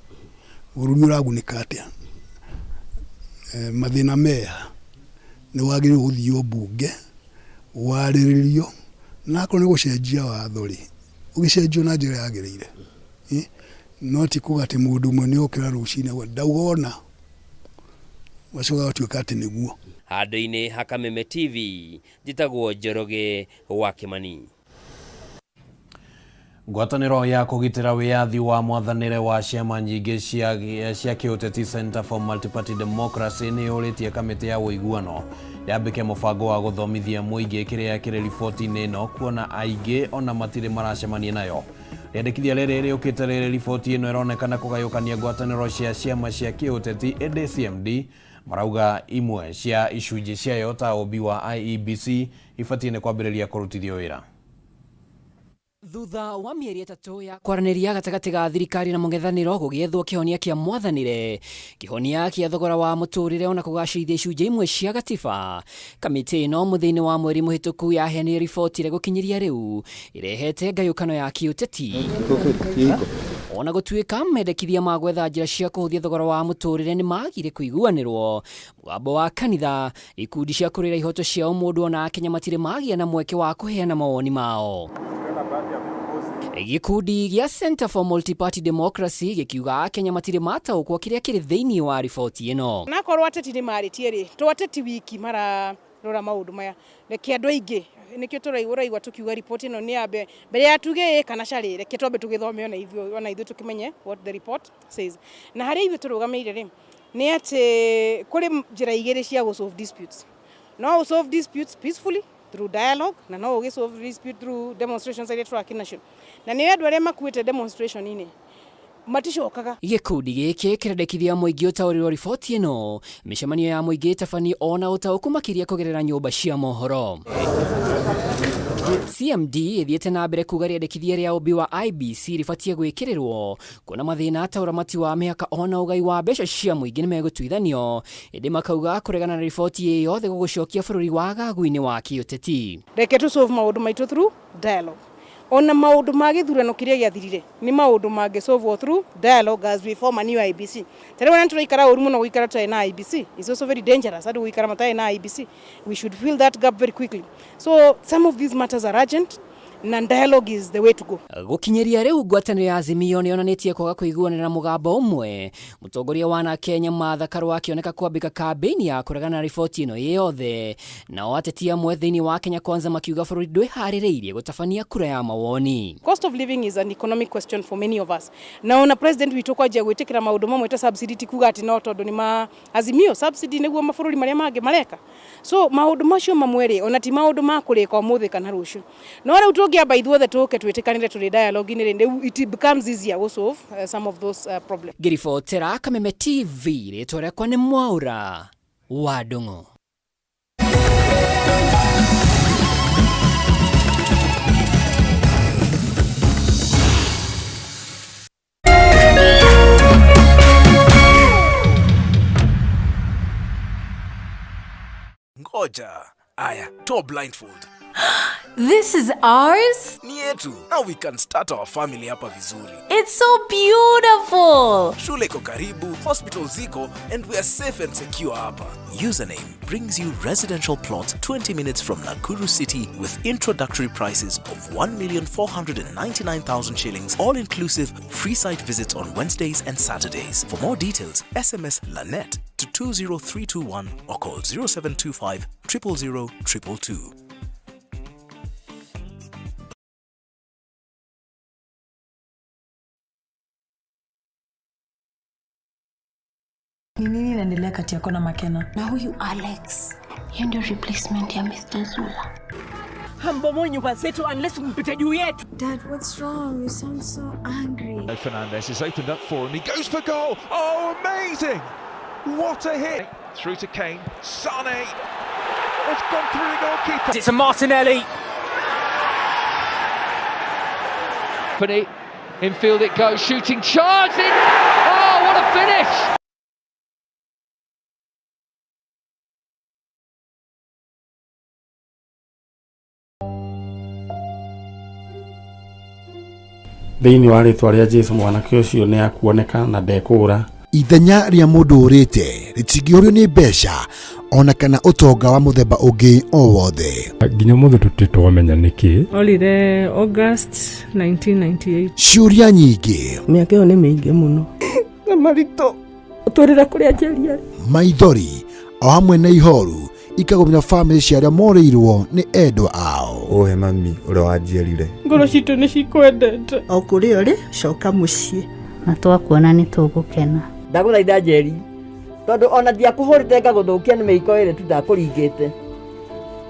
bururi uragunika atia mathina meha ni wagire guthio bunge wariririo na akoro ni gucenjia watho ri ugicenjio na njira yagirire no ti kugate mundu mwe ni ukira rucine we ndaugona wacoga tuika ati niguo. Handu-ini ha Kameme TV njitagwo Njoroge wa Kimani. Ngwataniro ya kugitira wiyathi wa mwathanire wa ciama nyingi cia kiuteti Center for Multi-Party Democracy ni uritie kamiti ya uiguano yambike mubango wa guthomithia muingi kiria kiri riboti-ini ino kuona aingi ona matire maracemania nayo. Riandikithia riri riukite riri riboti ino ironekana kugayukania ngwataniro cia ciama cia kiuteti EDCMD marauga imwe cia icunji ciayo ta obi wa IEBC ifatie kwambiriria kurutithio wira. Thutha wa mieri itatu ya kwaraniria gatagati ga thirikari na mung'ethaniro gugiethwo kihonia kia mwathanire, kihonia kia thogora wa muturire ona kugacirithia icunjĩ imwe cia gatiba, kamiti ino muthini wa mweri muhituku yaheanire riboti ria gukinyiria riu irehete ngayukano ya kiuteti. Ona gutuika mendekithia ma gwetha njira cia kuhuthia thogora wa muturire ni magire kuiguanirwo, mugambo wa kanitha, ikundi cia kurira ihoto cia umundu ona Kenya matire magia na mweke wa kuheana mawoni mao. Gikundi gia Center for Multi-Party Democracy gikiuga Kenya matire mataukwo kiria kiri thiini wa riboti ino. Nakorwo ateti ni maritie ri twateti wiki mara rora maundu maya reke andu aingi nikio turaigua tukiuga ripoti ino ni ambe mbere ya tuge kana cari reke twambe tugithome ona ithu tukimenye what the report says. Na hari ithu turugameire ri ni ati kuri njira igiri cia go solve disputes. no solve disputes peacefully through dialogue na no solve dispute through demonstrations ile twakinasho na ni andu aria makuite demonstration ine matishokaga. Gikundi giki kirendekithia muingi utaurirwo riboti ino micemanio ya muingi tabani ona utauku makiria kugerera nyumba cia mohoro. CMD ithiete na mbere kuga riendekithia ria ubi wa IBC ribatie gwikirirwo kuna mathina ta uramati wa mihaka ona ugai wa mbeca cia muingi ni megutuithanio indi makauga kuregana na riboti iyo the gugucokia bururi wa gagu-ini wa kiuteti. Reke tu solve maundu maitu through dialogue. Ona maundu ma githurano kiria giathirire ni maundu mangi solve through dialogue as we form a new IBC. Tere wana turaikara uru muno guikara twa na IBC is also very dangerous. Adu guikara matai na IBC, we should fill that gap very quickly. So some of these matters are urgent and dialogue is the way to go. Gukinyeria riu ngwataniro ya Azimio ni onanitie kwaga kuiguanira mugambo umwe. Mutongoria wa Kenya Martha Karua akioneka kwambika kampeni ya kuregana na riboti ino yothe na wateti amwe thiini wa Kenya Kwanza makiuga bururi ndwihaririirie gutabania kura ya mawoni. Cost of living is an economic question for many of us. Na ona president witu kwa gwitikira maundu mamwe ta subsidy tikuga ati no tondu ni ma Azimio subsidy niguo mabururi maria mangi mareka. So maundu macio mamwere ona ti maundu ma kureka umuthi kana rucio. No riu tungiamba ithuothe tuke twitikanire turi dialogue in it becomes easier to solve some of those problems. Giribotera Kameme TV ritwa riakwa ni Mwaura wa Ndung'u. Ngoja. Aya, toa blindfold. This is ours? Ni yetu. Now we can start our family hapa vizuri. It's so beautiful. Shule iko karibu, hospital ziko, and we are safe and secure hapa. Username brings you residential plot 20 minutes from Nakuru City with introductory prices of 1,499,000 shillings, all inclusive, free site visits on Wednesdays and Saturdays. For more details, SMS Lanet to 20321 or call 0725 000 222. Ni nini inaendelea kati yako na Makena? Na huyu Alex, yeye ndio replacement ya Mr. Zula. Hambomoe nyumba zetu unless mpite juu yetu. Dad, what's wrong? You sound so angry. Fernandez has opened up for him. He goes for goal. Oh, amazing! What a hit! Through to Kane. Sane. It's gone through the goalkeeper. It's a Martinelli. Infield it goes. Shooting charge. Oh, what a finish! Thiini wa ritwa ria Jesu mwanake ucio ni akuoneka na ndekura. Ithenya ria mundu urite ritigiorio ni mbeca ona kana utonga wa muthemba ungi o wothe. Nginya muthu tutitwamenya niki. Olire August 1998. Ciuria nyingi. Miaka yo ni mingi muno. Na marito uturira kuria jeria. Maithori o hamwe na ihoru ikagumya family cia aria moreirwo ni endwa ao. Ohe mami uri wanjierire. Ngoro citu ni cikwendete. O kuri uri coka mucii. Na twakuona ni tugukena. Ndaguthaitha Njeri. Tondu ona ndiakuhurite ngaguthukia ni miiko ire tu ndakuringite.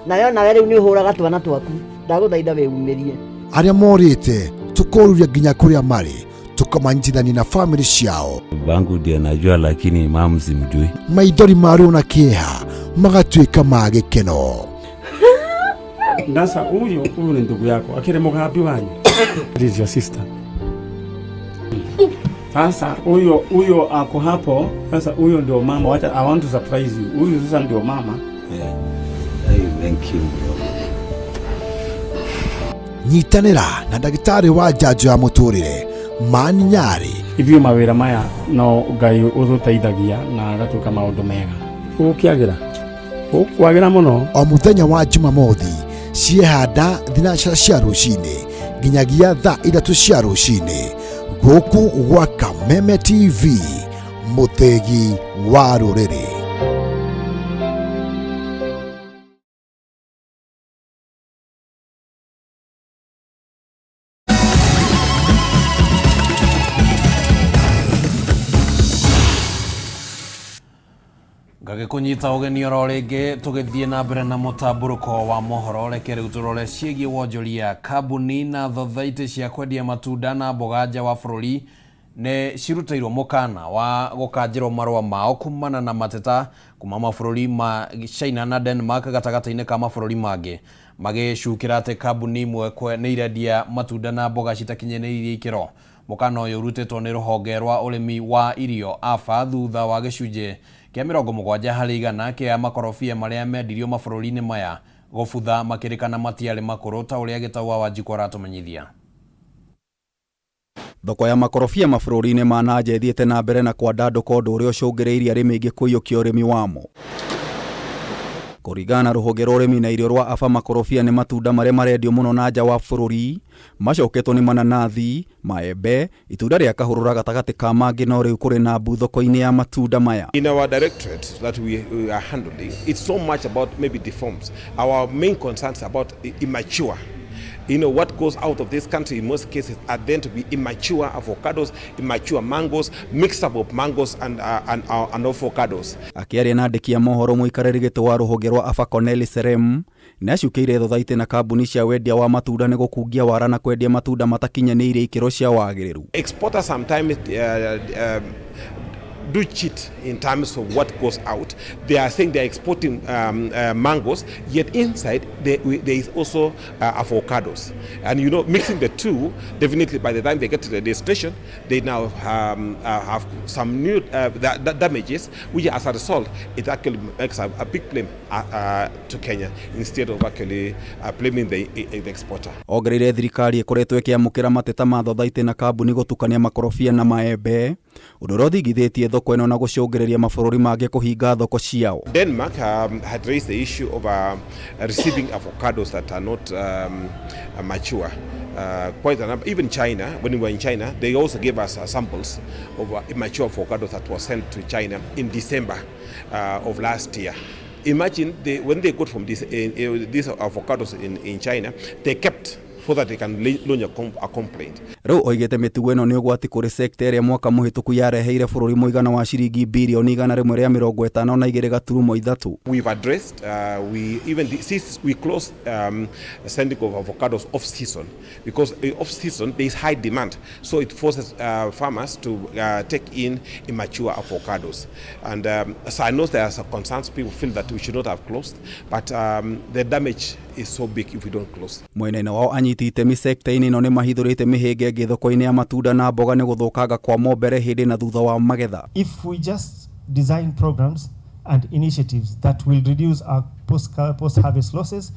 Nayo nawe riu ni uhuraga twana twaku. Ndaguthaitha weumirie. Aria morite tukoruria nginya kuria mari tukamanyithania na family ciao. Bangu ndiye najua lakini mamu simjui. Maithori maru na kieha magatuika magikeno. Ndasa huyu ni ndugu yako akire mugambi wanyu. This is your sister. Sasa huyo ako hapo. Sasa huyo ndio mama. Wacha I want to surprise you. Huyo sasa ndio mama. Yeah. Hey, thank you. Nyitanira na ndagitari wa njanjo ya muturire Mani Nyari. Ithio mawira maya no Ngai uthuteithagia na agatuka maundu mega. Ukwagira muno. O muthenya wa Jumamothi ciehanda thinacara cia rucini nginyagia thaa 3 cia rucini guku gwa Kameme TV, muthegi wa ruriri. ngagikunyita ugeni oro ringi tugithie na mbere na mutamburuko wa mohoro reke riu turore ciĩgie wonjoria kambuni na thothaitĩ cia kwendia matunda na mboga nja wa bũrũri ne ciruteirwo mukana wa gukanjirwo marũa mao kumana na mateta kuma mabũrũri ma China na Denmark gatagata-inĩ ka mabũrũri mangĩ magĩcukĩra atĩ kambuni imwe nĩ irendia matunda na mboga citakinyanĩirie ikĩro. Mukana ũyũ ũrutĩtwo nĩ rũhonge rwa ũrĩmi wa irio AFA thutha wa gĩcunjĩ kĩa 70% kĩa makorobia marĩa mendirio mabũrũri-inĩ maya gũbutha makĩrĩkana matiarĩ makũrũ ta ũrĩa Gĩtaũ wa Njiko aratũmenyithia. Thoko ya makorobia mabũrũri-inĩ ma nanja ĩthiĩte na mbere na kwandandũka ũndũ ũrĩa ũcũngĩrĩirie arĩmi aingĩ kũiyũkia ũrĩmi wamo. Kũringana na rũhonge rwa ũrĩmi na irio rwa AFA, makorobia nĩ matunda marĩa marendio mũno na nja wa bũrũri, macoketwo nĩ mananathi, maembe, itunda rĩa kahũrũra gatagatĩ ka mangĩ, no rĩu kũrĩ na mbu thoko-inĩ ya matunda maya. In our directorate that we are handling, it's so much about maybe deforms. Our main concerns about immature. You know, what goes out of this country in most cases are then to be immature avocados, immature mangoes, mixed up of mangoes and avocados. Akĩaria na andĩki a mohoro mũikarĩri gĩtĩ wa rũhonge rwa AFA Corneli Serem nĩ acukĩire thothaitĩ na kambuni cia wendia wa matunda nĩ gũkungia wara na kwendia matunda matakinyanĩire ikĩro cia wagĩrĩru. Exporters sometimes do cheat in terms of what goes out. They are saying they are exporting mangoes, yet inside there is also avocados. And you know, mixing the two, definitely by the time they get to the destination, they now have some new damages, which as a result, it actually makes a big blame to Kenya instead of actually blaming the exporter. Ongereire thirikari ĩkoretwo ĩkĩamũkĩra mateta ma thothaitĩ na kambuni gũtukania makorobia na maembe, ũndũ ũrĩa ũthingithĩtie thoko ĩno na gũcũngĩrĩria mabũrũri mangĩ kũhinga thoko ciao. Denmark had raised the issue of receiving avocados that are not mature. Quite a number. Even China, when we were in China, they also gave us samples of immature avocados that were sent to China in December of last year. Imagine when they got from these avocados in China, they kept so that they can launch a complaint. Rĩu oigĩte mĩtugo ĩno nĩ ũgwati kũrĩ sekta ĩrĩa mwaka mũhĩtũku yareheire bũrũri mũigana wa ciringi birioni 152.3. We've addressed, since we closed sending of avocados off season, because off season there is high demand, so it forces farmers to take in immature avocados. And so I know there are some concerns, people feel that we should not have closed, but the damage is so big if we don't close. Mwena wao anyiti itemi sekta-inĩ ĩno nĩ mahithũrĩte mĩhĩnge ĩngĩ thoko-inĩ ya matunda na mboga nĩ gũthũkanga kwa mombere hĩndĩ na thutha wa magetha. If we just design programs and initiatives that will reduce our post-harvest losses,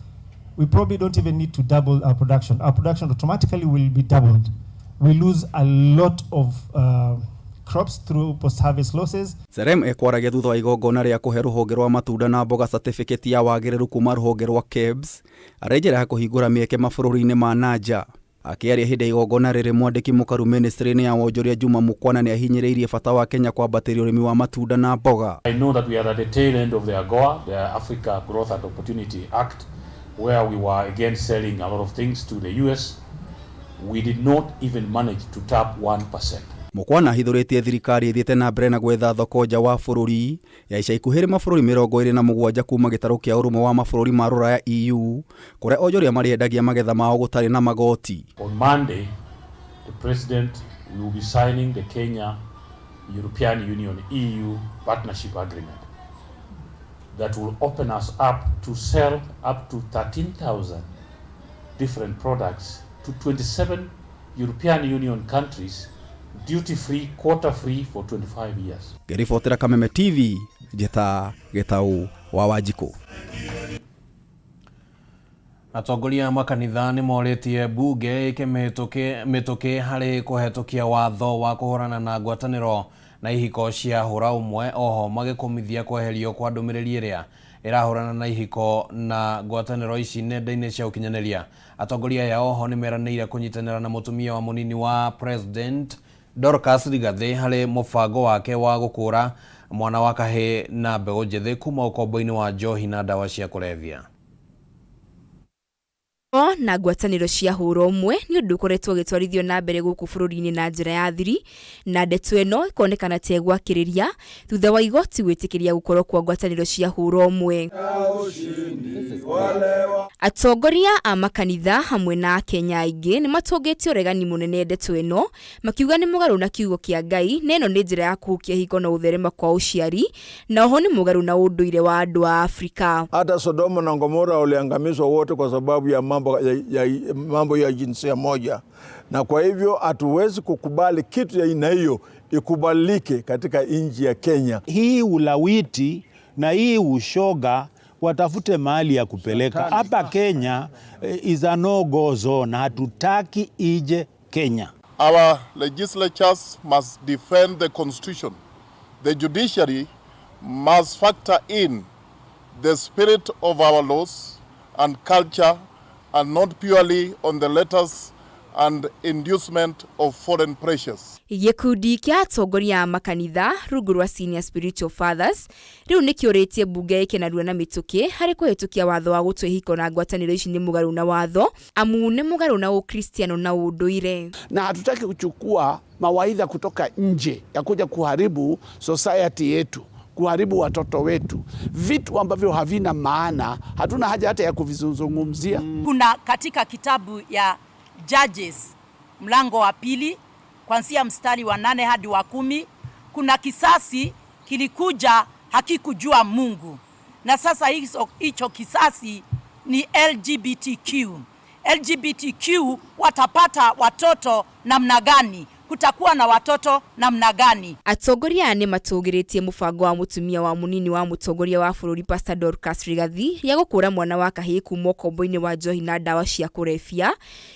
we probably don't even need to double our production. Our production automatically will be doubled. We lose a lot of crops through post-harvest losses. Serem ekwaragia thutha wa igongona rĩa kũhe rũhonge rwa matunda na mboga certificate ya wagĩrĩru kuma rũhonge rwa KEBS, arenjera kũhingũra mĩeke mabũrũri-inĩ ma nanja. Akĩaria hĩndĩ igongona rĩrĩ, mwandĩki mũkaru ministry-inĩ ya wonjoria Juma Mukwana nĩ ahinyĩrĩirie bata wa Kenya kwambatĩria ũrĩmi wa matunda na mboga. I know that we are at the tail end of the AGOA, the Africa Growth and Opportunity Act, where we were again selling a lot of things to the US. We did not even manage to tap 1%. Mukwana hithũrĩtie thirikari ĩthiĩte na mbere na gwetha thoko nja wa bũrũri ya ica ikuhĩ mabũrũri 27 kuma gĩtarũ kĩa ũrũmwe wa mabũrũri ma Rũraya EU, kũrĩa onjoria marĩendagia magetha mao gũtarĩ na magoti. On Monday, the president will be signing the Kenya European Union EU partnership agreement that will open us up to sell up to 13,000 different products to 27 European Union countries, duty free, quota free for 25 years. Gerifotera Kameme TV, Jeta Gĩtaũ wa Wanjikũ. Atongoria makanitha nĩ morĩtie bunge mĩtũkĩ harĩ kũhetũkia watho wa kũhũrana na ngwatanĩro na ihiko cia hũra ũmwe, oho magĩkũmithia kweherio kwa ndũmĩrĩri ĩrĩa ĩrahũrana na ihiko na ngwatanĩro ici nenda-inĩ cia ũkinyanĩria. Atongoria ya oho nĩ meranĩire kũnyitanĩra na mũtumia wa mũnini wa president Dorcas Rigathĩ harĩ mũbango wake wa gũkũra mwana wa kahĩĩ na mbeũ njĩthĩ kuma ũkombo-inĩ wa njohi na ndawa cia kũrebia. na ngwatanĩro cia hũra ũmwe nĩ ũndũ ũkoretwo ũgĩtwarithio na mbere gũkũ bũrũri-inĩ na njĩra ya thiri, na ndeto ĩno ĩkonekana ta ĩgwakĩrĩria thutha wa igoti gwĩtĩkĩria gũkorwo kwa ngwatanĩro cia hũra ũmwe. Atongoria a makanitha hamwe na Akenya aingĩ nĩ matũngĩtie ũregani mũnene ndeto ĩno, makiuga nĩ mũgarũ na kiugo kĩa Ngai, na ĩno nĩ njĩra ya kũhukia hiko na ũtherema kwa ũciari, na oho nĩ mũgarũ na ũndũire wa andũ a Afrika. Hata Sodoma na Gomora waliangamizwa wote kwa sababu ya mambo ya jinsia moja, na kwa hivyo hatuwezi kukubali kitu ya aina hiyo ikubalike katika nchi ya Kenya. Hii ulawiti na hii ushoga watafute mahali ya kupeleka. Hapa Kenya is a no-go zone, hatutaki ije Kenya. Our legislatures must defend the constitution. The judiciary must factor in the spirit of our laws and culture and not purely on the letters and inducement of foreign pressures. Gĩkundi kĩa atongoria a makanitha rungu rwa Senior Spiritual Fathers rĩu nĩ kĩũrĩtie mbunge ĩkenarua na mĩtũkĩ harĩ kũhĩtũkia watho wa gũtua hiko na ngwatanĩro ici nĩ mũgarũ na watho, amu nĩ mũgarũ na Ukristiano na ũndũire. Na hatutaki kuchukua mawaidha kutoka nje ya kuja kuharibu society yetu, kuharibu watoto wetu, vitu ambavyo havina maana, hatuna haja hata ya kuvizungumzia. Kuna katika kitabu ya Judges mlango wa 2 kuanzia mstari wa 8 hadi wa 10, kuna kisasi kilikuja hakikujua Mungu, na sasa hicho kisasi ni LGBTQ. LGBTQ watapata watoto namna gani? Kutakuwa na watoto namna gani? Atongoria nĩ matũgĩrĩtie mũbango wa mũtumia wa munini wa mũtongoria wa bũrũri Pastor Dorcas Rigathi ya gũkũra mwana wa kahĩĩ kuma ũkombo-inĩ wa njohi na ndawa cia kũrebia,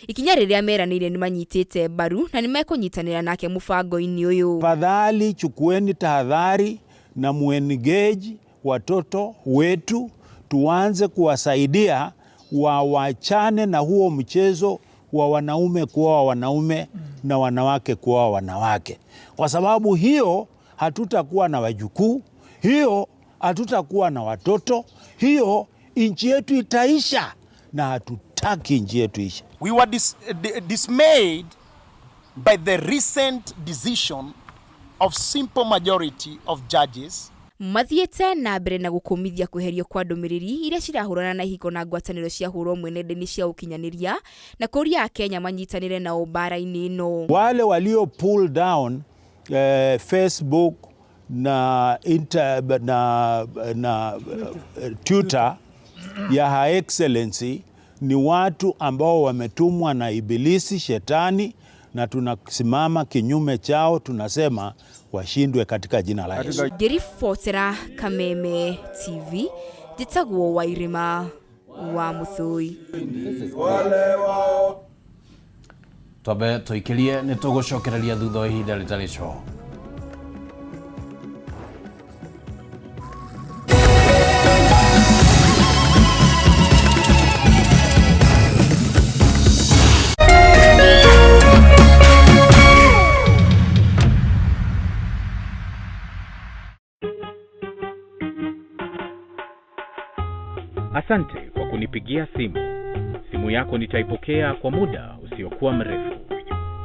ikinya rĩrĩa meranĩire nĩ manyitĩte mbaru na nĩ mekũnyitanĩra nake mũbango-inĩ ũyũ. Fadhali chukueni tahadhari na muengage watoto wetu, tuanze kuwasaidia wawachane na huo mchezo wa wanaume kuoa wanaume na wanawake kuoa wanawake, kwa sababu hiyo hatutakuwa na wajukuu, hiyo hatutakuwa na watoto, hiyo nchi yetu itaisha, na hatutaki nchi yetu isha. We were dismayed by the recent decision of simple majority of judges mathiete na mbere na gũkũmithia kweherio kwa ndũmĩrĩri iria cirahũrana na hiko na ngwatanĩro cia hũra ũmwe nenda-inĩ cia ũkinyanĩria, na kũria Akenya manyitanĩre na mbara-inĩ ĩno. Wale walio pull down Facebook na Twitter ya Her Excellency ni watu ambao wametumwa na ibilisi shetani, na tunasimama kinyume chao, tunasema washindwe katika jina la Yesu. Ngĩribotera Kameme TV, njĩtagwo Wairima wa Mũthũi. Twabe tũikĩrie nĩ tũgũcokereria thutha wa ihinda rĩtarĩ co. Asante kwa kunipigia simu. Simu yako nitaipokea kwa muda usiokuwa mrefu.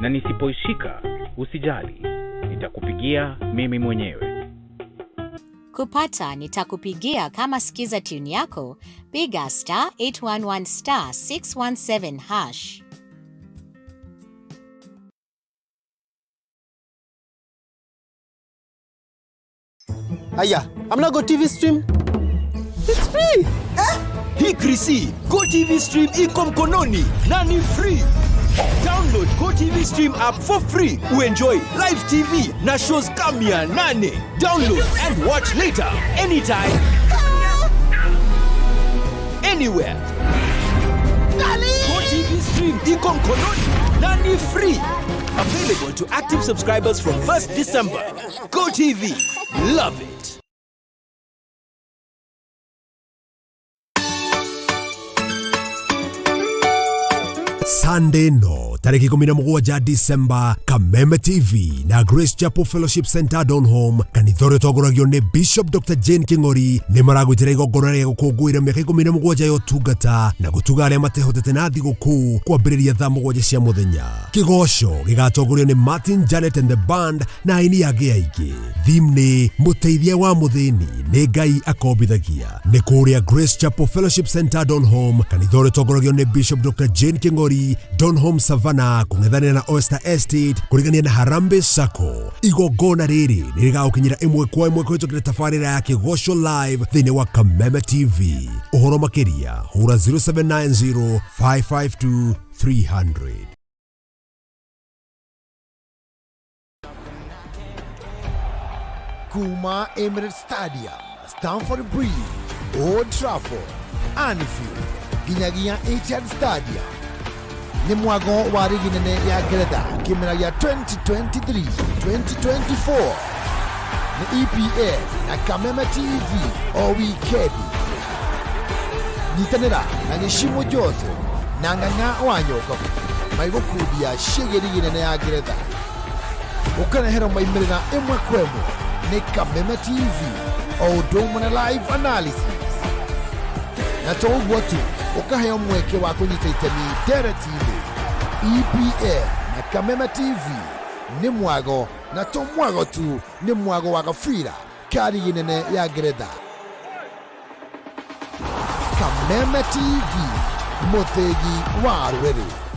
Na nisipoishika, usijali. Nitakupigia mimi mwenyewe. Kupata nitakupigia kama sikiza tune yako, piga *811 *617#. Aya, amna Go TV stream? It's free. Hii Krisi, Go TV Stream iko mkononi na ni free. Download Go TV Stream app for free. Uenjoy live TV na shows kamia 8. Download and watch later anytime, anywhere. Go TV Stream iko mkononi na ni free. Available to active subscribers from 1st December. Go TV. Love it. Sunday no tariki 17 Disemba, Kameme TV na Grace Chapel Fellowship Center Donholm kanithore togoragio ni Bishop Dr. Jane King'ori ni maragwitira igongona ria gukungwira miaka 17 ya utungata na gutuga aria matehotete na thiguku kwambiriria thaa 7 cia muthenya. Kigoco gigatongorio ni Martin Janet and the band na aini age aingĩ. Theme ni muteithia wa muthini ni Ngai akombithagia. Ni kuria Grace Chapel Fellowship Center Donholm kanithore togoragio ni Bishop Dr. Jane King'ori, Donholm Savannah kung'ethanĩra na Oyster Estate kurigania na Harambee Sacco. Igongona rĩrĩ nĩrĩgagũkinyĩra ĩmwe kwa ĩmwe kũhĩtũkĩra tabarĩra ya Kigoco live thĩinĩ wa Kameme TV. Ũhoro makĩria hũra 0790 552 300. Kuma Emirates Stadium, Stamford Bridge, Old Trafford, Anfield, ginyagia Etihad Stadium. Ni mwago wa ligi nene ya Ngeretha kimera ya 2023-2024 ni EPL na Kameme TV o wikendi. Nyitanĩra na gĩcimo Jose na ng'ang'a wanyoka maigũkundia ciĩgiĩ ligi nene ya Ngeretha. Ũkanehera maimĩrĩra ĩmwe kwa ĩmwe ni Kameme TV o ũndũ ũmwe na live analysis. Na to ũguo tu, ũkaheo mweke wa kũnyita itemi nderetinĩ. EPL na Kameme TV ni mwago, na to mwago tu, ni mwago wa gabira ka ligi nene ya Ngeretha. Kameme TV, mũthĩgi wa rũrĩrĩ.